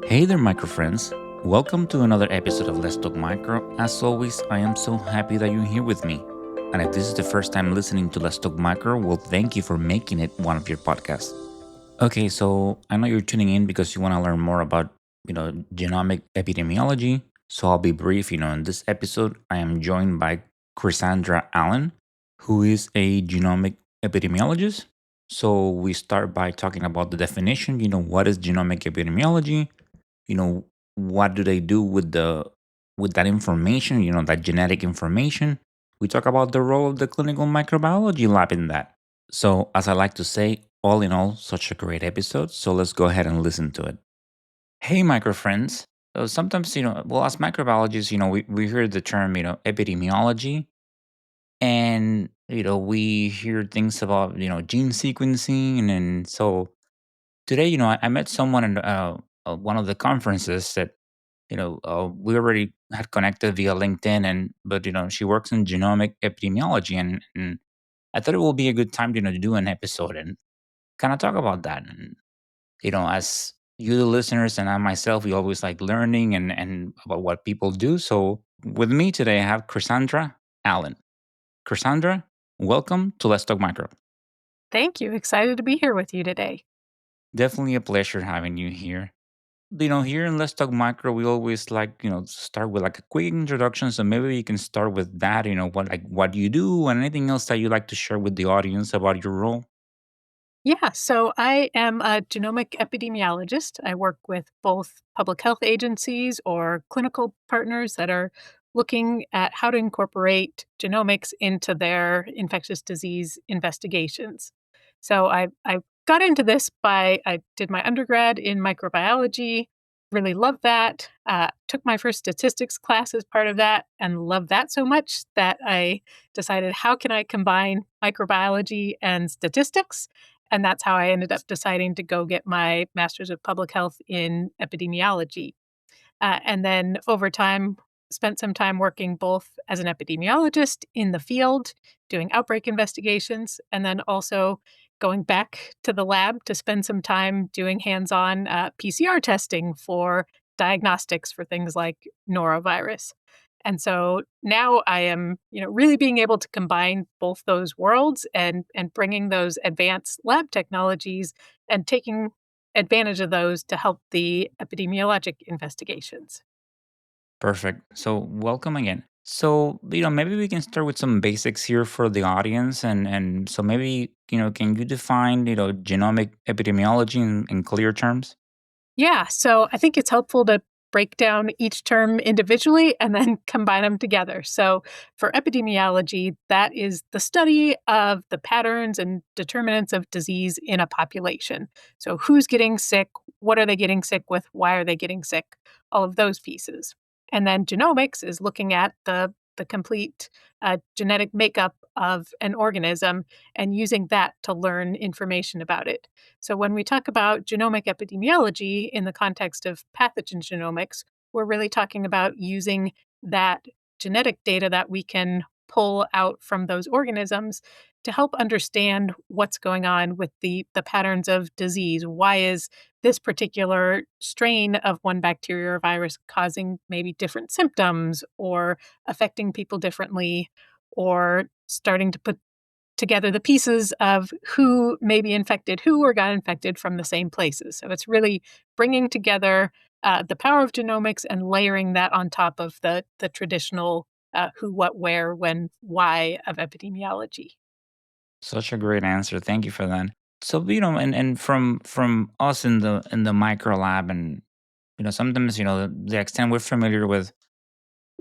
Hey there, micro friends. Welcome to another episode of Let's Talk Micro. As always, I am so happy that you're here with me. And if this is the first time listening to Let's Talk Micro, well, thank you for making it one of your podcasts. Okay, so I know you're tuning in because you want to learn more about, genomic epidemiology. So I'll be brief. In this episode, I am joined by Krisandra Allen, who is a genomic epidemiologist. So we start by talking about the definition. What is genomic epidemiology? you know what do they do with that information, that genetic information. We talk about the role of the clinical microbiology lab in that. So as I like to say, all in all, such a great episode, so let's go ahead and listen to it. Hey, micro friends. Sometimes, well, as microbiologists, we hear the term, epidemiology, and we hear things about gene sequencing. And so today, I met someone in one of the conferences that we already had connected via LinkedIn, and but she works in genomic epidemiology, and I thought it will be a good time, to do an episode and kind of talk about that. And as you, the listeners, and I myself, we always like learning and about what people do. So with me today, I have Krisandra Allen. Krisandra, welcome to Let's Talk Micro. Thank you. Excited to be here with you today. Definitely a pleasure having you here. Here in Let's Talk Micro, we always like, start with like a quick introduction. So maybe you can start with that, what you do and anything else that you like to share with the audience about your role. Yeah, so I am a genomic epidemiologist. I work with both public health agencies or clinical partners that are looking at how to incorporate genomics into their infectious disease investigations. So I got into this by I did my undergrad in microbiology, really loved that. Took my first statistics class as part of that and loved that so much that I decided how can I combine microbiology and statistics, and that's how I ended up deciding to go get my master's of public health in epidemiology. And then over time, spent some time working both as an epidemiologist in the field, doing outbreak investigations, and then also going back to the lab to spend some time doing hands on PCR testing for diagnostics for things like norovirus. And so now I am, really being able to combine both those worlds and bringing those advanced lab technologies and taking advantage of those to help the epidemiologic investigations. Perfect. So welcome again. So, maybe we can start with some basics here for the audience. And so maybe, can you define, genomic epidemiology in clear terms? Yeah, so I think it's helpful to break down each term individually and then combine them together. So, for epidemiology, that is the study of the patterns and determinants of disease in a population. So, who's getting sick? What are they getting sick with? Why are they getting sick? All of those pieces. And then genomics is looking at the complete genetic makeup of an organism and using that to learn information about it. So, when we talk about genomic epidemiology in the context of pathogen genomics, we're really talking about using that genetic data that we can pull out from those organisms to help understand what's going on with the patterns of disease. Why is this particular strain of one bacteria or virus causing maybe different symptoms or affecting people differently, or starting to put together the pieces of who may be infected who or got infected from the same places. So it's really bringing together the power of genomics and layering that on top of the traditional who, what, where, when, why of epidemiology. Such a great answer. Thank you for that. So, and from us in the micro lab, and sometimes the extent we're familiar with,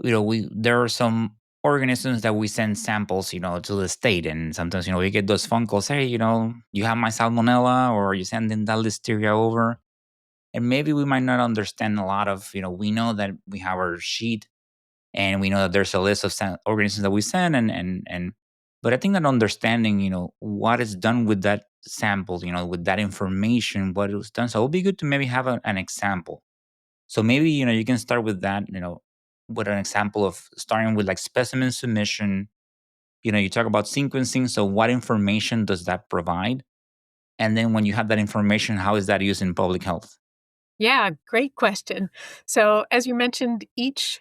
we there are some organisms that we send samples, to the state, and sometimes we get those phone calls. Hey, you have my salmonella, or you sending that listeria over, and maybe we might not understand a lot of. We know that we have our sheet, and we know that there's a list of organisms that we send, and but I think that understanding, what is done with that sample, with that information, what it was done. So it would be good to maybe have an example. So maybe you can start with that, with an example of starting with like specimen submission. You talk about sequencing. So what information does that provide? And then when you have that information, how is that used in public health? Yeah, great question. So, as you mentioned, each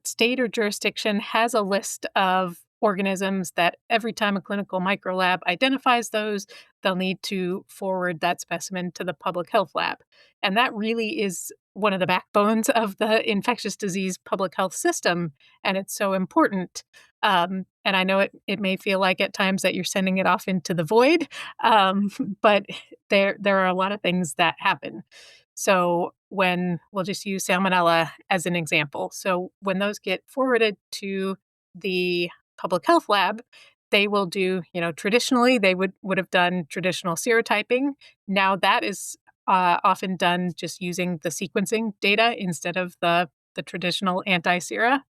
state or jurisdiction has a list of organisms that every time a clinical microlab identifies those, they'll need to forward that specimen to the public health lab. And that really is one of the backbones of the infectious disease public health system. And it's so important. And I know it may feel like at times that you're sending it off into the void, but there are a lot of things that happen. So when we'll just use salmonella as an example. So when those get forwarded to the public health lab, they will do, traditionally they would have done traditional serotyping. Now that is often done just using the sequencing data instead of the traditional anti-sera.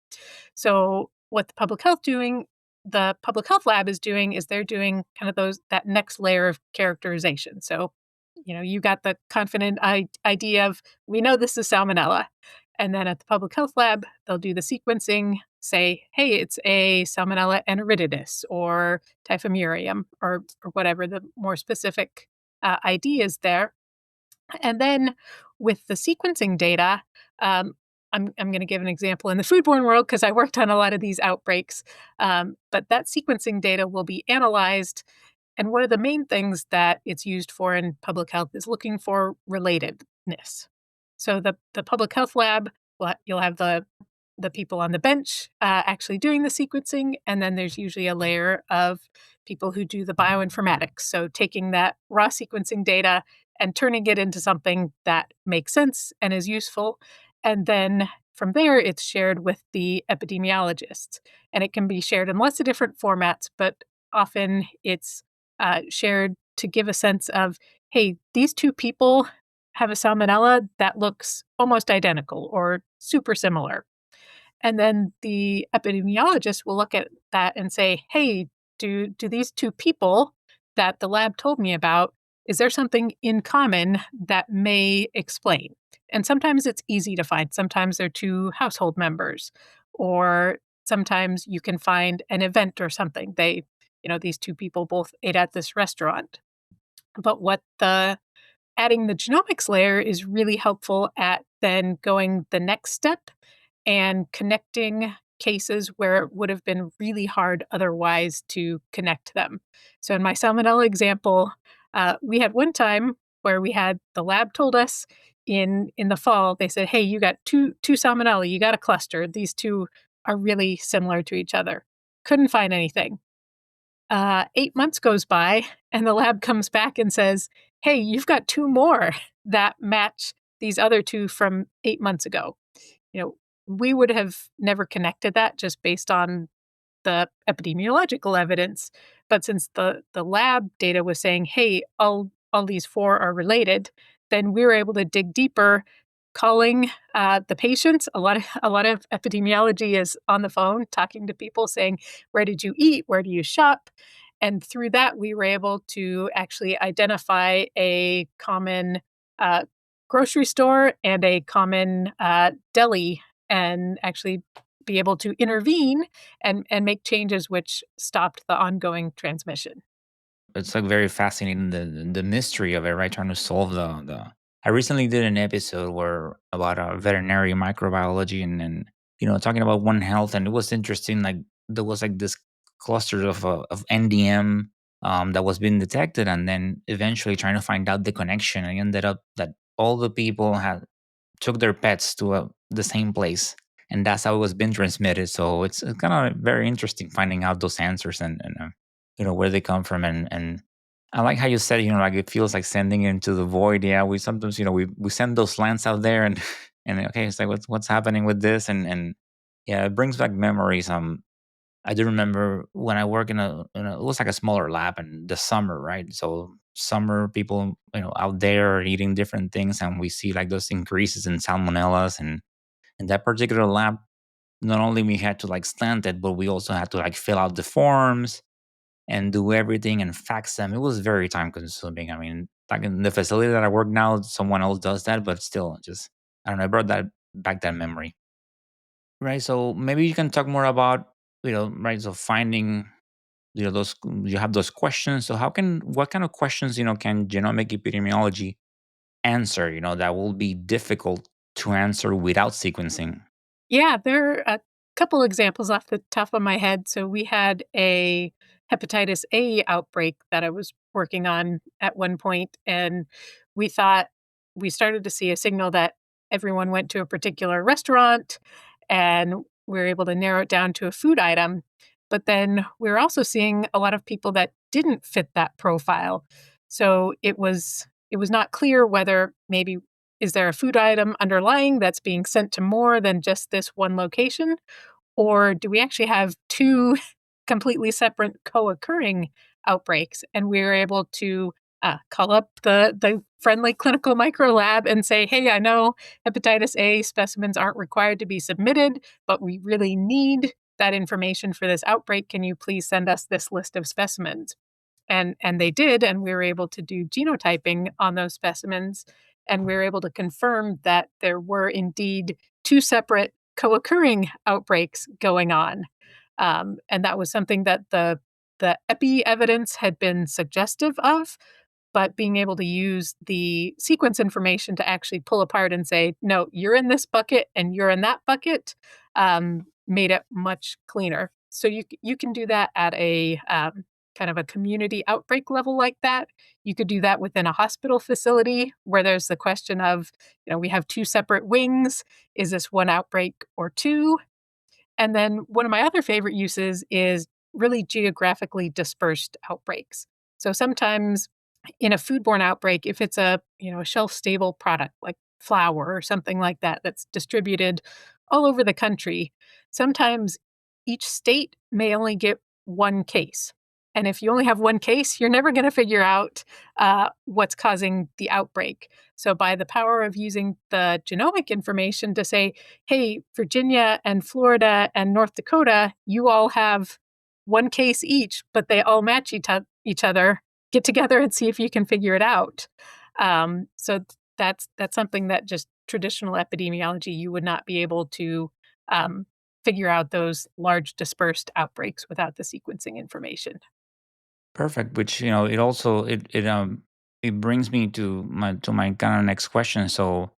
So what the public health lab is doing is they're doing kind of that next layer of characterization. So, you got the confident idea of we know this is salmonella. And then at the public health lab, they'll do the sequencing, say, hey, it's a salmonella enteritidis or typhimurium or whatever the more specific ID is there. And then with the sequencing data, um, I'm going to give an example in the foodborne world because I worked on a lot of these outbreaks. But that sequencing data will be analyzed. And one of the main things that it's used for in public health is looking for relatedness. So the public health lab, you'll have the people on the bench actually doing the sequencing, and then there's usually a layer of people who do the bioinformatics. So taking that raw sequencing data and turning it into something that makes sense and is useful. And then from there, it's shared with the epidemiologists. And it can be shared in lots of different formats, but often it's shared to give a sense of, hey, these two people have a salmonella that looks almost identical or super similar. And then the epidemiologist will look at that and say, hey, do these two people that the lab told me about, is there something in common that may explain? And sometimes it's easy to find. Sometimes they're two household members, or sometimes you can find an event or something. These two people both ate at this restaurant. But what the adding the genomics layer is really helpful at then going the next step and connecting cases where it would have been really hard otherwise to connect them. So in my salmonella example, we had one time where we had the lab told us in the fall, they said, hey, you got two salmonella, you got a cluster. These two are really similar to each other. Couldn't find anything. 8 months goes by, and the lab comes back and says, hey, you've got two more that match these other two from 8 months ago. You know, we would have never connected that just based on the epidemiological evidence. But since the lab data was saying, hey, all these four are related, then we were able to dig deeper, calling the patients. A lot of epidemiology is on the phone, talking to people, saying, where did you eat? Where do you shop? And through that, we were able to actually identify a common uh, grocery store and a common deli, and actually be able to intervene and make changes which stopped the ongoing transmission. It's like very fascinating the mystery of it, right? Trying to solve the. I recently did an episode where about veterinary microbiology and talking about One Health, and it was interesting. Like there was like this cluster of NDM that was being detected, and then eventually trying to find out the connection, and ended up that all the people had took their pets to the same place, and that's how it was being transmitted. So it's kind of very interesting finding out those answers and where they come from. And I like how you said like it feels like sending it into the void. Yeah, we sometimes we send those slants out there and and okay, it's like what's happening with this and yeah, it brings back memories. I do remember when I work in a it was like a smaller lab in the summer, right? So summer people, out there are eating different things, and we see like those increases in salmonellas. And in that particular lab, not only we had to like slant it, but we also had to like fill out the forms and do everything and fax them. It was very time consuming. I mean, like in the facility that I work now, someone else does that, but still, just I don't know. I brought that back that memory. Right. So maybe you can talk more about, right. So finding, those, you have those questions. So what kind of questions, can genomic epidemiology answer, that will be difficult to answer without sequencing? Yeah, there are a couple examples off the top of my head. So we had a hepatitis A outbreak that I was working on at one point, and we thought we started to see a signal that everyone went to a particular restaurant, and we were able to narrow it down to a food item. But then we were also seeing a lot of people that didn't fit that profile. So it was not clear whether maybe is there a food item underlying that's being sent to more than just this one location? Or do we actually have two completely separate co-occurring outbreaks? And we were able to call up the friendly clinical micro lab and say, hey, I know hepatitis A specimens aren't required to be submitted, but we really need that information for this outbreak. Can you please send us this list of specimens? And they did, and we were able to do genotyping on those specimens, and we were able to confirm that there were indeed two separate co-occurring outbreaks going on. And that was something that the epi evidence had been suggestive of, but being able to use the sequence information to actually pull apart and say, no, you're in this bucket and you're in that bucket, made it much cleaner. So you can do that at a kind of a community outbreak level like that. You could do that within a hospital facility where there's the question of, we have two separate wings. Is this one outbreak or two? And then one of my other favorite uses is really geographically dispersed outbreaks. So sometimes in a foodborne outbreak, if it's a shelf stable product like flour or something like that that's distributed all over the country, sometimes each state may only get one case. And if you only have one case, you're never going to figure out what's causing the outbreak. So, by the power of using the genomic information to say, hey, Virginia and Florida and North Dakota, you all have one case each, but they all match each other, get together and see if you can figure it out. So that's something that just traditional epidemiology, you would not be able to um, figure out those large dispersed outbreaks without the sequencing information. Perfect. Which it also it brings me to my kind of next question. So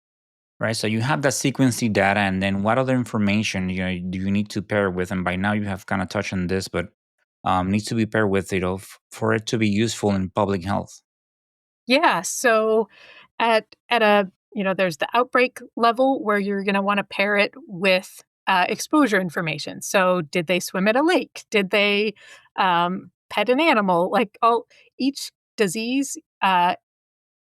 right, so you have that sequencing data, and then what other information do you need to pair with? And by now you have kind of touched on this, but needs to be paired with for it to be useful in public health. Yeah. So at a there's the outbreak level where you're going to want to pair it with exposure information. So did they swim at a lake? Did they pet an animal? Like all each disease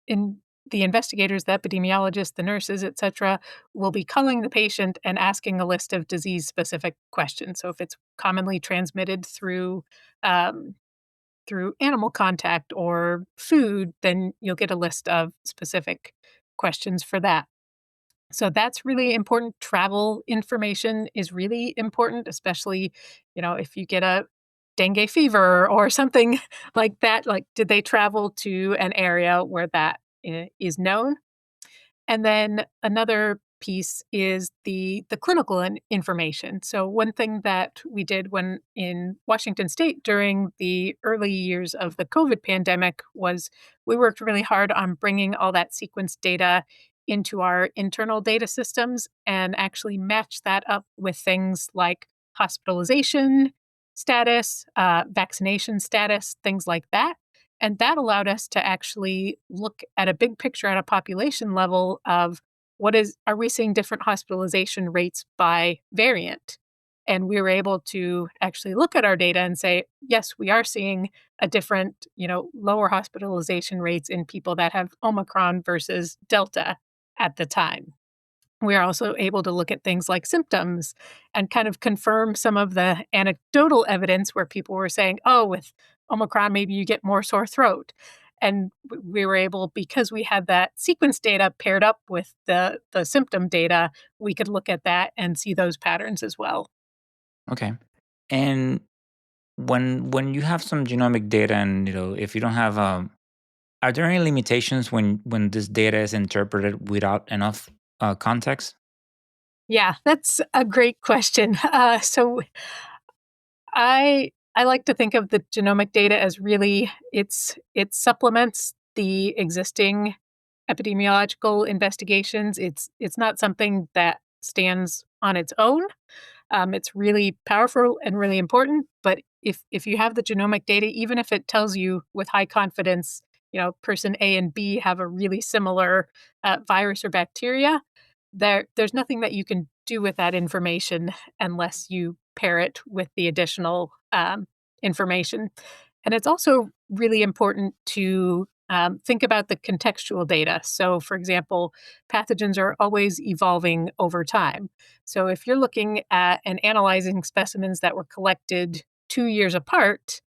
in the investigators, the epidemiologists, the nurses, etc., will be calling the patient and asking a list of disease specific questions. So if it's commonly transmitted um, through animal contact or food, then you'll get a list of specific questions for that. So that's really important. Travel information is really important, especially, if you get a dengue fever or something like that. Like, did they travel to an area where that is known? And then another piece is the clinical information. So one thing that we did when in Washington State during the early years of the COVID pandemic was we worked really hard on bringing all that sequence data into our internal data systems and actually match that up with things like hospitalization status, vaccination status, things like that. And that allowed us to actually look at a big picture at a population level of are we seeing different hospitalization rates by variant? And we were able to actually look at our data and say, yes, we are seeing a different, lower hospitalization rates in people that have Omicron versus Delta at the time. We are also able to look at things like symptoms and kind of confirm some of the anecdotal evidence where people were saying, oh, with Omicron, maybe you get more sore throat. And we were able, because we had that sequence data paired up with the symptom data, we could look at that and see those patterns as well. Okay. And when you have some genomic data, and if you don't have are there any limitations when this data is interpreted without enough context? Yeah, that's a great question. So I like to think of the genomic data as really it supplements the existing epidemiological investigations, it's not something that stands on its own. It's really powerful and really important. But if you have the genomic data, even if it tells you with high confidence, person A and B have a really similar virus or bacteria, there's nothing that you can do with that information unless you pair it with the additional information. And it's also really important to think about the contextual data. So, for example, pathogens are always evolving over time. So, if you're looking at and analyzing specimens that were collected 2 years apart,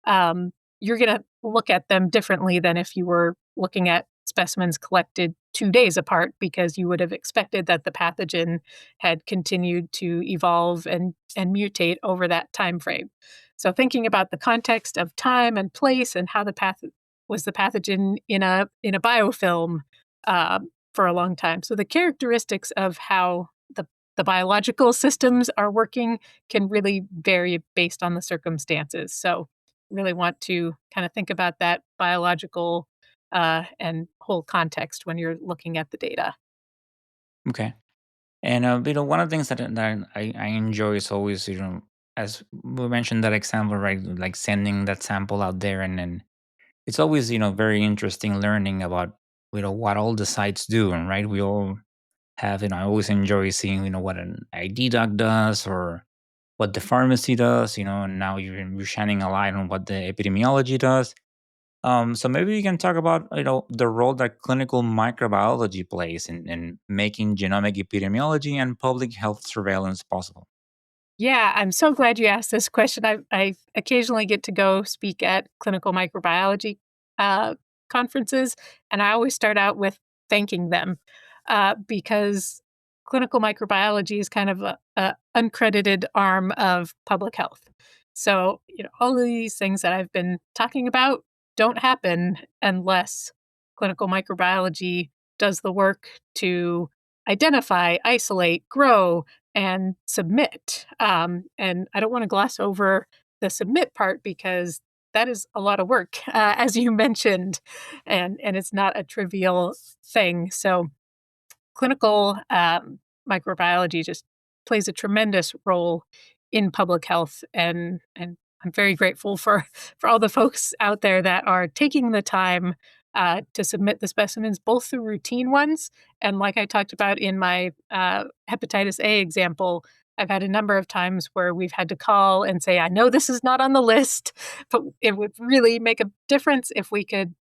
um, you're going to look at them differently than if you were looking at specimens collected 2 days apart, because you would have expected that the pathogen had continued to evolve and mutate over that time frame. So thinking about the context of time and place and how the pathogen in a biofilm uh, for a long time. So the characteristics of how the biological systems are working can really vary based on the circumstances. So really want to kind of think about that biological and whole context when you're looking at the data. Okay. And one of the things that I enjoy is always, as we mentioned that example, right? Like sending that sample out there, and then it's always, very interesting learning about, what all the sites do, and right, we all have, I always enjoy seeing, what an ID doc does or what the pharmacy does, and now you're shining a light on what the epidemiology does. So maybe we can talk about, the role that clinical microbiology plays in making genomic epidemiology and public health surveillance possible. Yeah, I'm so glad you asked this question. I occasionally get to go speak at clinical microbiology uh, conferences, and I always start out with thanking them because clinical microbiology is kind of a uncredited arm of public health. So, all of these things that I've been talking about don't happen unless clinical microbiology does the work to identify, isolate, grow, and submit. And I don't want to gloss over the submit part because that is a lot of work, as you mentioned, and it's not a trivial thing. So clinical microbiology just plays a tremendous role in public health, and I'm very grateful for for all the folks out there that are taking the time to submit the specimens, both the routine ones and, like I talked about in my hepatitis A example. I've had a number of times where we've had to call and say, "I know this is not on the list, but it would really make a difference if we could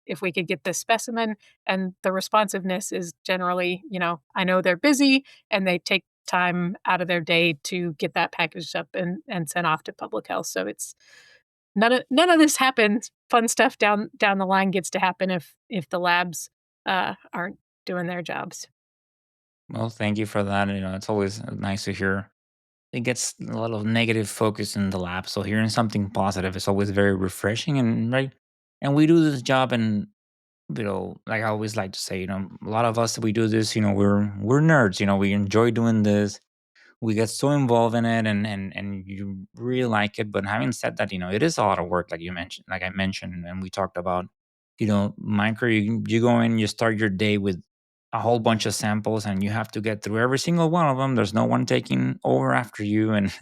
get this specimen." And the responsiveness is generally, I know they're busy and they take time out of their day to get that packaged up and sent off to public health. So it's none of this happens. Fun stuff down the line gets to happen if the labs aren't doing their jobs. Well, thank you for that. It's always nice to hear. It gets a lot of negative focus in the lab, so hearing something positive is always very refreshing, and right. And we do this job, and like I always like to say, a lot of us, we do this. We're nerds. We enjoy doing this. We get so involved in it, and you really like it. But having said that, it is a lot of work, like you mentioned, like I mentioned, and we talked about, micro. You go in, you start your day with a whole bunch of samples, and you have to get through every single one of them. There's no one taking over after you, and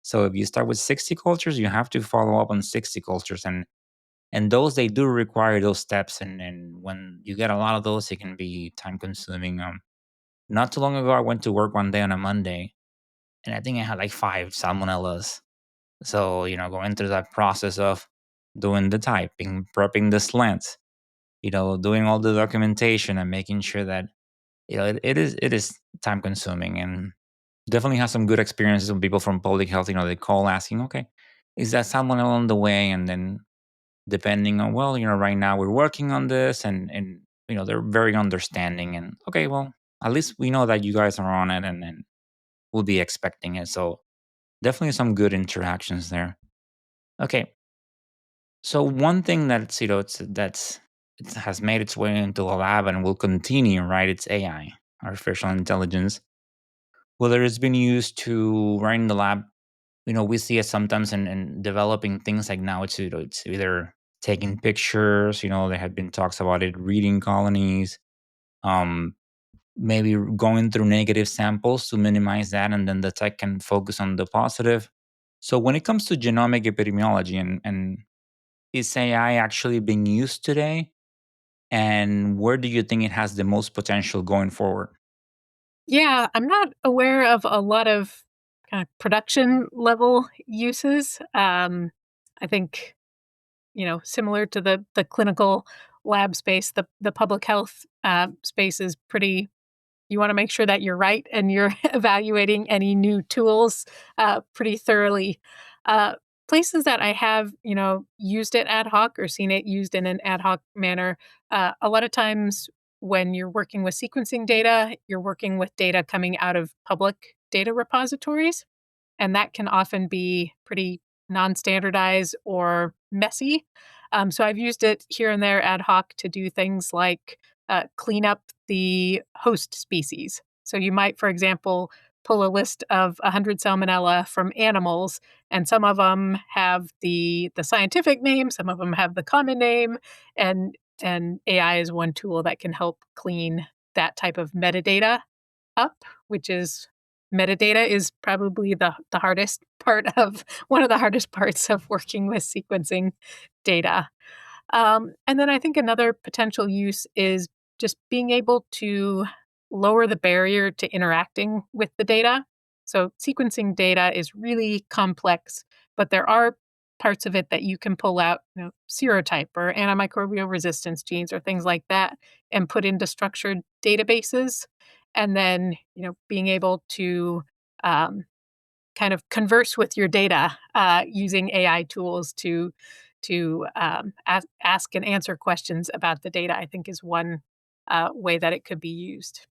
so if you start with 60 cultures, you have to follow up on 60 cultures, and those, they do require those steps, and when you get a lot of those, it can be time consuming. Not too long ago, I went to work one day on a Monday, and I think I had like 5 salmonellas. So, going through that process of doing the typing, prepping the slants, doing all the documentation and making sure that, it is time consuming, and definitely have some good experiences with people from public health. They call asking, okay, is that salmonella on the way? And then depending on, well, right now we're working on this, and they're very understanding, and okay, well, at least we know that you guys are on it, and we'll be expecting it. So definitely some good interactions there. Okay, so one thing that's it has made its way into the lab and will continue, right? It's AI, artificial intelligence. Whether it's been used to right in the lab, we see it sometimes in developing things like now. It's either taking pictures. There have been talks about it reading colonies, um, maybe going through negative samples to minimize that, and then the tech can focus on the positive. So when it comes to genomic epidemiology, and is AI actually being used today? And where do you think it has the most potential going forward? Yeah, I'm not aware of a lot of kind of production level uses. I think, similar to the clinical lab space, the public health space is pretty. You want to make sure that you're right and you're evaluating any new tools pretty thoroughly. Uh, Places that I have, used it ad hoc or seen it used in an ad hoc manner, a lot of times when you're working with sequencing data, you're working with data coming out of public data repositories. And that can often be pretty non-standardized or messy. So I've used it here and there ad hoc to do things like clean up the host species. So you might, for example, pull a list of 100 salmonella from animals, and some of them have the scientific name, some of them have the common name, and AI is one tool that can help clean that type of metadata up, which is metadata is probably the hardest part of one of the hardest parts of working with sequencing data. And then I think another potential use is just being able to lower the barrier to interacting with the data. So, sequencing data is really complex, but there are parts of it that you can pull out, serotype or antimicrobial resistance genes or things like that, and put into structured databases. And then, being able to um, kind of converse with your data using AI tools to ask and answer questions about the data, I think is one way that it could be used.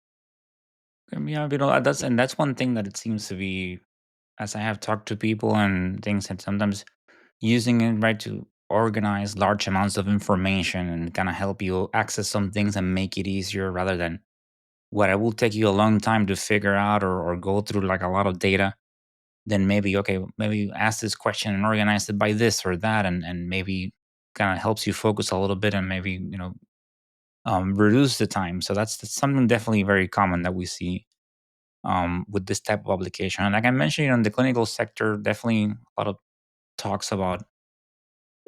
Yeah, that's one thing that it seems to be, as I have talked to people and things, that sometimes using it right to organize large amounts of information and kind of help you access some things and make it easier rather than what it will take you a long time to figure out, or go through like a lot of data. Then maybe, okay, maybe ask this question and organize it by this or that, and maybe kind of helps you focus a little bit, and maybe reduce the time. So that's something definitely very common that we see with this type of application. And like I mentioned, in the clinical sector, definitely a lot of talks about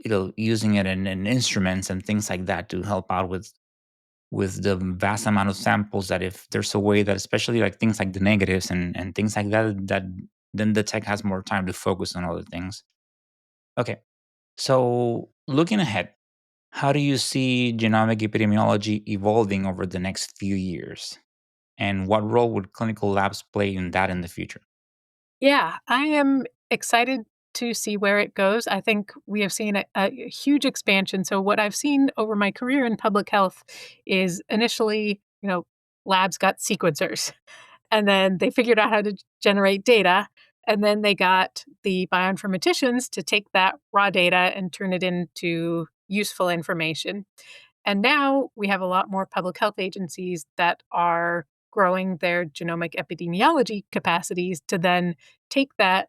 using it in instruments and things like that to help out with the vast amount of samples. That if there's a way that, especially like things like the negatives and things like that, that then the tech has more time to focus on other things. Okay, so looking ahead, how do you see genomic epidemiology evolving over the next few years? And what role would clinical labs play in that in the future? Yeah, I am excited to see where it goes. I think we have seen a huge expansion. So, what I've seen over my career in public health is initially, labs got sequencers and then they figured out how to generate data. And then they got the bioinformaticians to take that raw data and turn it into useful information. And now we have a lot more public health agencies that are growing their genomic epidemiology capacities to then take that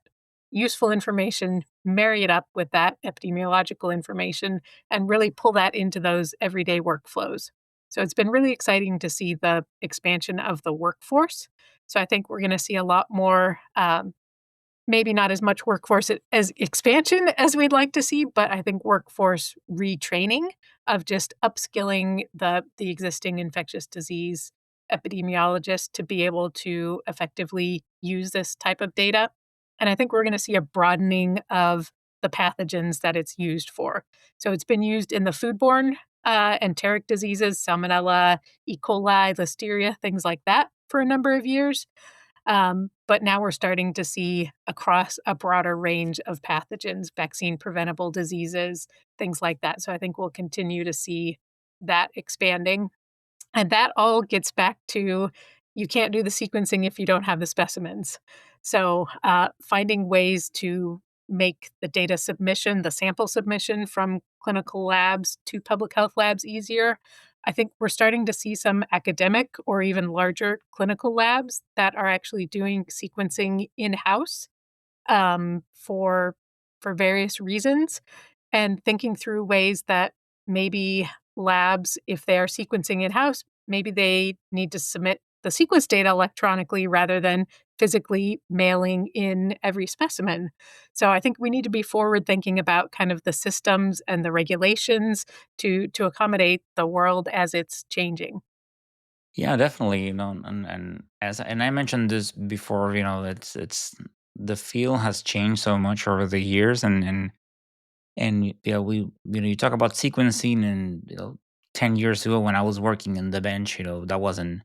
useful information, marry it up with that epidemiological information, and really pull that into those everyday workflows. So it's been really exciting to see the expansion of the workforce. So I think we're going to see a lot more maybe not as much workforce as expansion as we'd like to see, but I think workforce retraining of just upskilling the existing infectious disease epidemiologists to be able to effectively use this type of data. And I think we're going to see a broadening of the pathogens that it's used for. So it's been used in the foodborne enteric diseases, salmonella, E. coli, listeria, things like that for a number of years. But now we're starting to see across a broader range of pathogens, vaccine preventable diseases, things like that. So I think we'll continue to see that expanding. And that all gets back to you can't do the sequencing if you don't have the specimens. So finding ways to make the data submission, the sample submission from clinical labs to public health labs easier. I think we're starting to see some academic or even larger clinical labs that are actually doing sequencing in house for various reasons, and thinking through ways that maybe labs, if they are sequencing in house, maybe they need to submit the sequence data electronically rather than physically mailing in every specimen. So I think we need to be forward thinking about kind of the systems and the regulations to accommodate the world as it's changing. Yeah, definitely. And I mentioned this before. It's the field has changed so much over the years, and you talk about sequencing, and 10 years ago when I was working in the bench, that wasn't.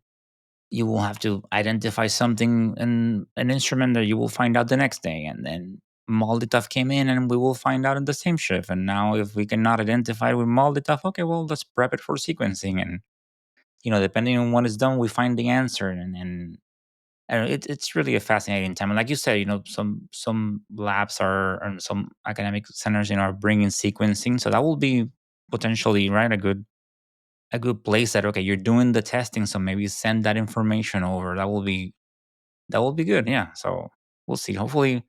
You will have to identify something in an instrument that you will find out the next day, and then Molotov came in, and we will find out in the same shift. And now, if we cannot identify with Molotov, okay, well, let's prep it for sequencing, and depending on what is done, we find the answer, and I don't know, it's really a fascinating time. And like you said, some labs are and some academic centers, are bringing sequencing, so that will be potentially right a good place that okay, you're doing the testing, so maybe send that information over. That will be good. Yeah. So we'll see. Hopefully,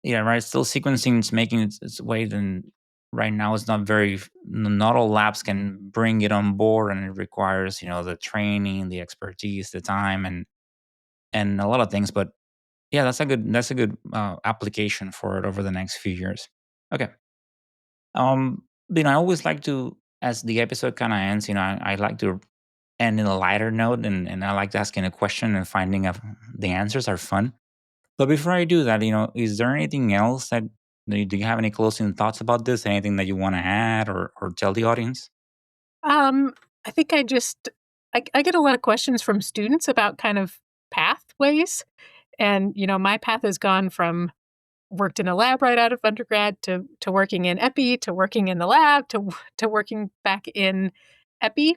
yeah, right. Still sequencing is making its way. Then right now it's not not all labs can bring it on board, and it requires the training, the expertise, the time, and a lot of things. But yeah, that's a good application for it over the next few years. Okay. I always like to, as the episode kind of ends, I like to end in a lighter note, and I like asking a question and finding out the answers are fun. But before I do that, is there anything else that do you have any closing thoughts about this? Anything that you want to add or tell the audience? Um, I think I get a lot of questions from students about kind of pathways. And, my path has gone from worked in a lab right out of undergrad to working in epi, to working in the lab, to working back in epi.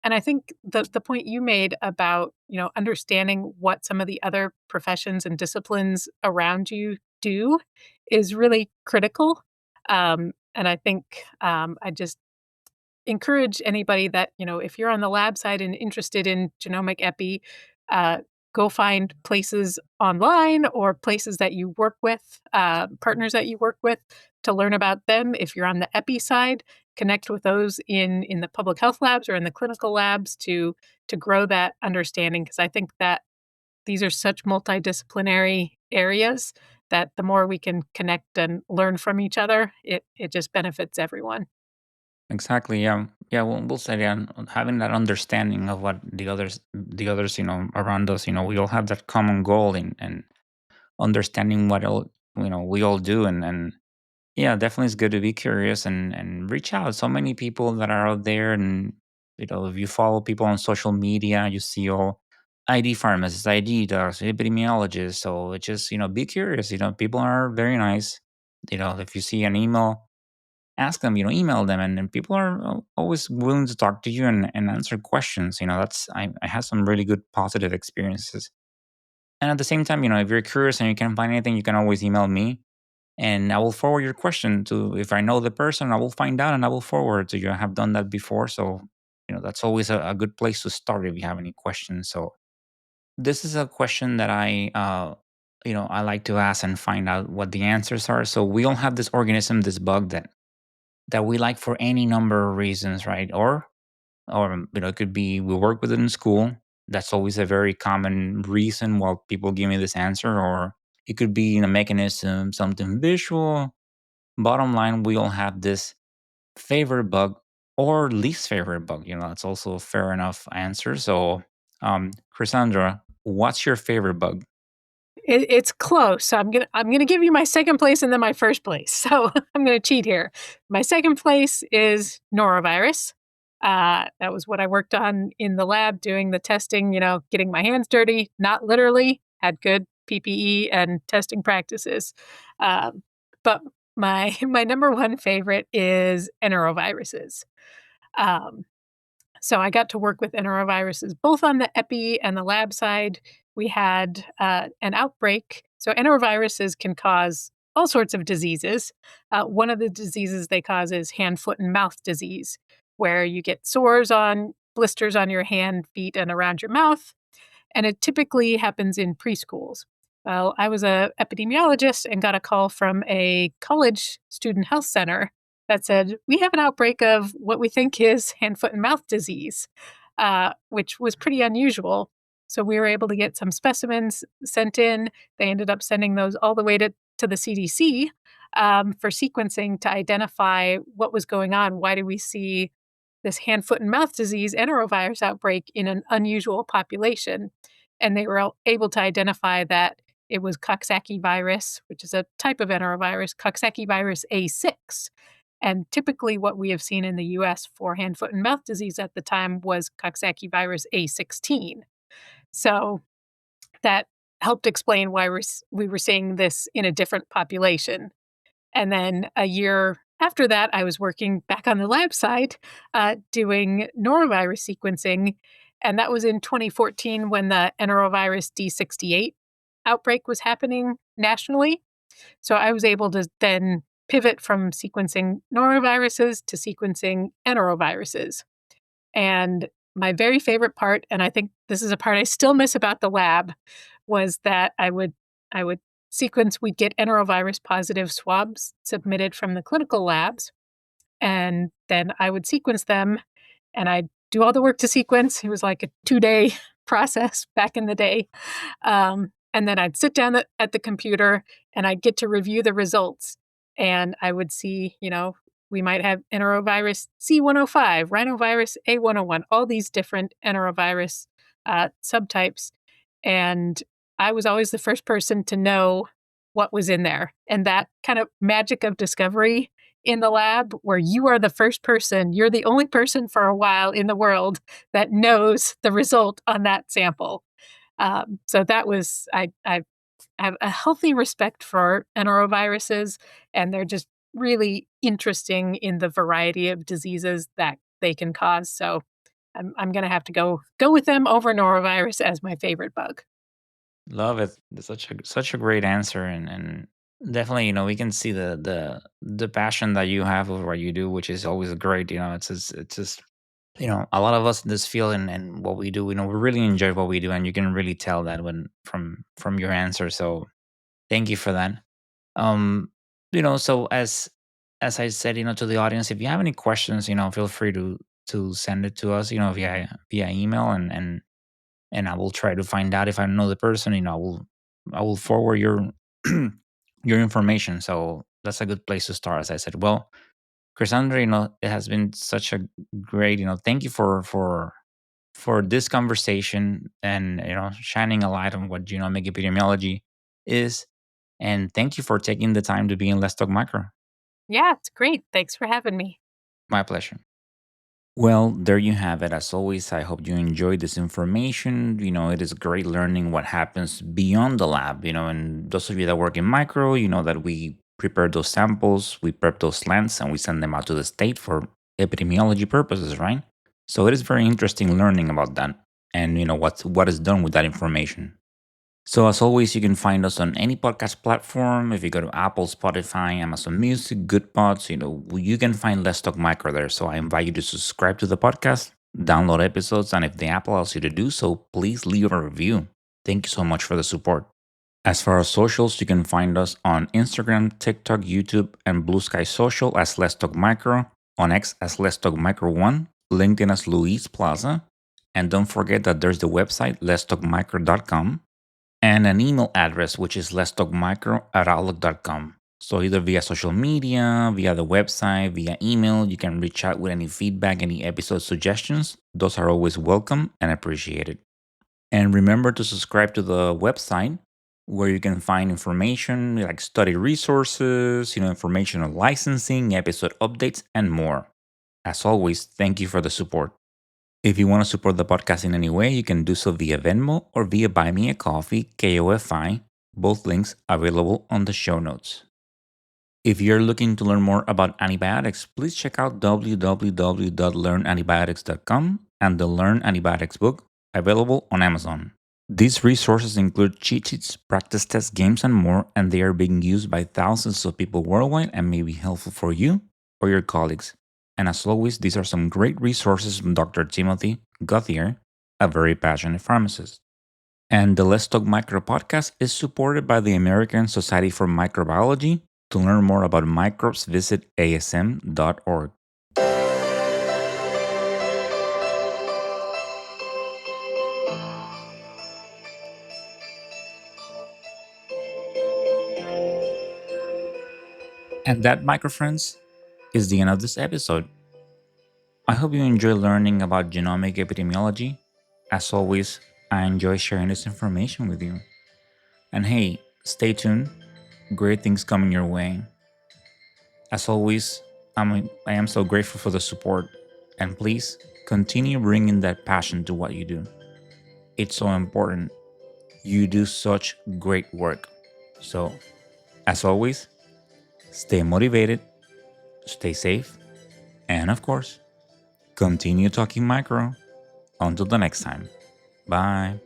And I think the point you made about, understanding what some of the other professions and disciplines around you do is really critical. And I think I just encourage anybody that, if you're on the lab side and interested in genomic epi, uh, go find places online or places that you work with, partners that you work with to learn about them. If you're on the epi side, connect with those in the public health labs or in the clinical labs to grow that understanding. Because I think that these are such multidisciplinary areas that the more we can connect and learn from each other, it just benefits everyone. Exactly. Yeah. Yeah. We'll say yeah, having that understanding of what the others, around us, we all have that common goal and understanding what all, we all do, and yeah, definitely it's good to be curious and reach out. So many people that are out there, and if you follow people on social media, you see all ID pharmacists, ID docs, epidemiologists. So it's just be curious. People are very nice. If you see an email, ask them. Email them, and people are always willing to talk to you and answer questions. I had some really good positive experiences. And at the same time, if you're curious and you can't find anything, you can always email me and I will forward your question to, if I know the person, I will find out and I will forward it to you. I have done that before. So, that's always a good place to start if you have any questions. So this is a question that I like to ask and find out what the answers are. So we all have this organism, this bug that we like for any number of reasons, right? Or it could be we work with it in school. That's always a very common reason why people give me this answer. Or it could be in a mechanism, something visual. Bottom line, we all have this favorite bug or least favorite bug. It's also a fair enough answer. So, Chrisandra, what's your favorite bug? It's close. So I'm gonna give you my second place and then my first place. So I'm gonna cheat here. My second place is norovirus. That was what I worked on in the lab doing the testing. Getting my hands dirty, not literally. Had good PPE and testing practices. But my number one favorite is enteroviruses. Um, so I got to work with enteroviruses both on the epi and the lab side. We had an outbreak. So enteroviruses can cause all sorts of diseases. One of the diseases they cause is hand, foot, and mouth disease, where you get sores on blisters on your hand, feet, and around your mouth. And it typically happens in preschools. Well, I was a epidemiologist and got a call from a college student health center that said, "We have an outbreak of what we think is hand, foot, and mouth disease." which was pretty unusual. So we were able to get some specimens sent in. They ended up sending those all the way to the CDC for sequencing to identify what was going on. Why do we see this hand, foot, and mouth disease enterovirus outbreak in an unusual population? And they were able to identify that it was Coxsackie virus, which is a type of enterovirus, Coxsackie virus A6. And typically, what we have seen in the US for hand, foot, and mouth disease at the time was Coxsackie virus A16. So that helped explain why we were seeing this in a different population. And then a year after that, I was working back on the lab side doing norovirus sequencing. And that was in 2014 when the enterovirus D68 outbreak was happening nationally. So I was able to then pivot from sequencing noroviruses to sequencing enteroviruses. And my very favorite part, and I think this is a part I still miss about the lab, was that I would sequence, we'd get enterovirus positive swabs submitted from the clinical labs, and then I would sequence them, and I'd do all the work to sequence. It was like a 2-day process back in the day. And then I'd sit down at the computer and I'd get to review the results. And I would see, we might have enterovirus C105, rhinovirus A101, all these different enterovirus subtypes. And I was always the first person to know what was in there. And that kind of magic of discovery in the lab, where you are the first person, you're the only person for a while in the world that knows the result on that sample. So that was, I have a healthy respect for enteroviruses, and they're just really interesting in the variety of diseases that they can cause. So I'm going to have to go with them over norovirus as my favorite bug. Love it. That's such a great answer, and definitely, we can see the passion that you have over what you do, which is always great. It's just a lot of us in this field and what we do, we really enjoy what we do, and you can really tell that when from your answer. So thank you for that. Um, so as I said, to the audience, if you have any questions, feel free to send it to us, via email, and I will try to find out if I know the person. I will forward your your information. So that's a good place to start. As I said, well, Cassandra, it has been such a great, thank you for this conversation and shining a light on what genomic epidemiology is. And thank you for taking the time to be in Let's Talk Micro. Yeah, it's great. Thanks for having me. My pleasure. Well, there you have it. As always, I hope you enjoyed this information. It is great learning what happens beyond the lab. And those of you that work in micro, you know that we prepare those samples, we prep those lens, and we send them out to the state for epidemiology purposes, right? So it is very interesting learning about that and what is done with that information. So, as always, you can find us on any podcast platform. If you go to Apple, Spotify, Amazon Music, GoodPods, you can find Let's Talk Micro there. So, I invite you to subscribe to the podcast, download episodes, and if the app allows you to do so, please leave a review. Thank you so much for the support. As far as socials, you can find us on Instagram, TikTok, YouTube, and Blue Sky Social as Let's Talk Micro, on X as Let's Talk Micro 1, LinkedIn as Luis Plaza, and don't forget that there's the website, letstalkmicro.com, and an email address, which is letstalkmicro@outlook.com. So either via social media, via the website, via email, you can reach out with any feedback, any episode suggestions. Those are always welcome and appreciated. And remember to subscribe to the website where you can find information like study resources, information on licensing, episode updates, and more. As always, thank you for the support. If you want to support the podcast in any way, you can do so via Venmo or via Buy Me a Coffee, KOFI, both links available on the show notes. If you're looking to learn more about antibiotics, please check out www.learnantibiotics.com and the Learn Antibiotics book, available on Amazon. These resources include cheat sheets, practice tests, games, and more, and they are being used by thousands of people worldwide and may be helpful for you or your colleagues. And as always, these are some great resources from Dr. Timothy Gauthier, a very passionate pharmacist. And the Let's Talk Micro podcast is supported by the American Society for Microbiology. To learn more about microbes, visit asm.org. And that, micro friends, is the end of this episode. I hope you enjoy learning about genomic epidemiology. As always, I enjoy sharing this information with you. And hey, stay tuned. Great things coming your way. As always, I am so grateful for the support. And please continue bringing that passion to what you do. It's so important. You do such great work. So, as always, stay motivated, stay safe, and of course, continue talking micro. Until the next time. Bye.